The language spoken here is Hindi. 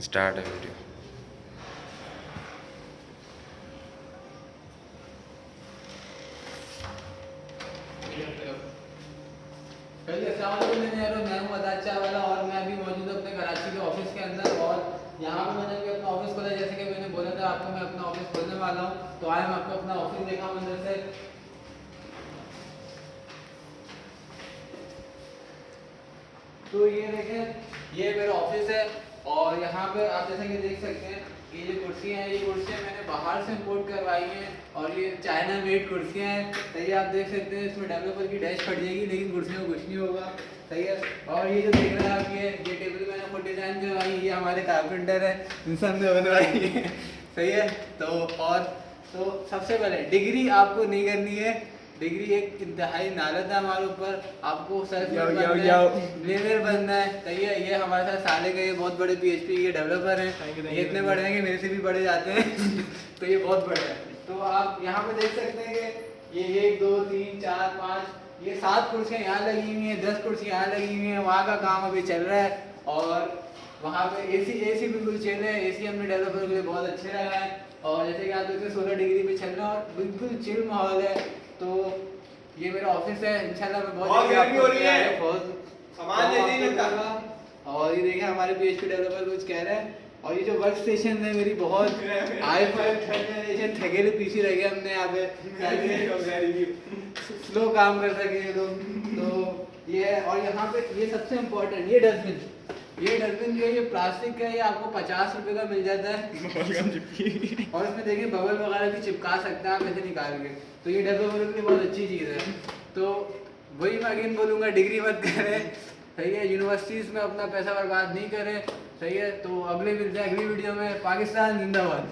स्टार्ट है वीडियो। मैं हूं अदाज चावला और मैं अभी मौजूद हूं अपने कराची के ऑफिस के अंदर। और यहाँ पे मैंने भी अपना ऑफिस खोला, जैसे कि मैंने बोला था आपको मैं अपना ऑफिस खोलने वाला हूँ। तो आए मैं आपको अपना ऑफिस दिखाऊं अंदर से। तो ये देखें, ये मेरा ऑफिस है और यहाँ पे आप जैसे कि देख सकते हैं ये जो कुर्सियाँ हैं, ये कुर्सियाँ मैंने बाहर से इंपोर्ट करवाई हैं और ये चाइना मेड कुर्सियाँ हैं। सही है, आप देख सकते हैं इसमें डेवलपर की डैश फट जाएगी लेकिन कुर्सियों में कुछ नहीं होगा। सही है। और ये जो देख रहे हैं आप, ये टेबल मैंने खुद डिज़ाइन करवाई है, ये हमारे कारपेंटर है इनसे हमने बनवाई है। सही है। तो सबसे पहले डिग्री आपको नहीं करनी है। डिग्री एक इंतहाई नालत है हमारे ऊपर। आपको सेल्फ ब्लेमर बनना है। सही है। ये हमारे साथ साले के ये बहुत बड़े PHP के डेवलपर हैं। ये इतने बड़े हैं कि मेरे से भी बड़े जाते हैं। तो ये बहुत बड़े हैं। तो आप यहाँ पे देख सकते हैं कि ये 1 2 3 4 5 ये 7 कुर्सियाँ यहाँ लगी हुई हैं, 10 कुर्सियाँ यहाँ लगी हुई हैं। वहाँ का काम अभी चल रहा है और वहाँ पे एसी बिल्कुल चल रहा है। एसी हमने डेवलपर के लिए बहुत अच्छे लगा है। और जैसे कि आप देखते हैं 16 डिग्री पे चल रहा है और बिल्कुल चिल माहौल है। तो ये मेरा ऑफिस है। इंशाल्लाह मैं बहुत गर्मी हो रही है, बहुत सामान ले नहीं लगता। और ये देखिए हमारे PHP डेवलपर कुछ कह रहे हैं। और ये जो वर्क स्टेशन है मेरी बहुत i5 थर्ड जनरेशन थकेले पीसी रह गए हमने यहाँ पे स्लो काम कर सके ये लोग। तो ये है। और यहाँ पे ये सबसे इम्पोर्टेंट ये डस्टबिन जो है ये प्लास्टिक का है, ये आपको 50 रुपए का मिल जाता है। और इसमें देखिए बबल वगैरह भी चिपका सकते हैं आप ऐसे निकाल के। तो ये डेवलपर के लिए बहुत अच्छी चीज़ है। तो वही मैं अगेन बोलूँगा, डिग्री मत करें। सही है। यूनिवर्सिटीज़ में अपना पैसा बर्बाद नहीं करें। सही है। तो अगले मिलते हैं अगली वीडियो में। पाकिस्तान जिंदाबाद।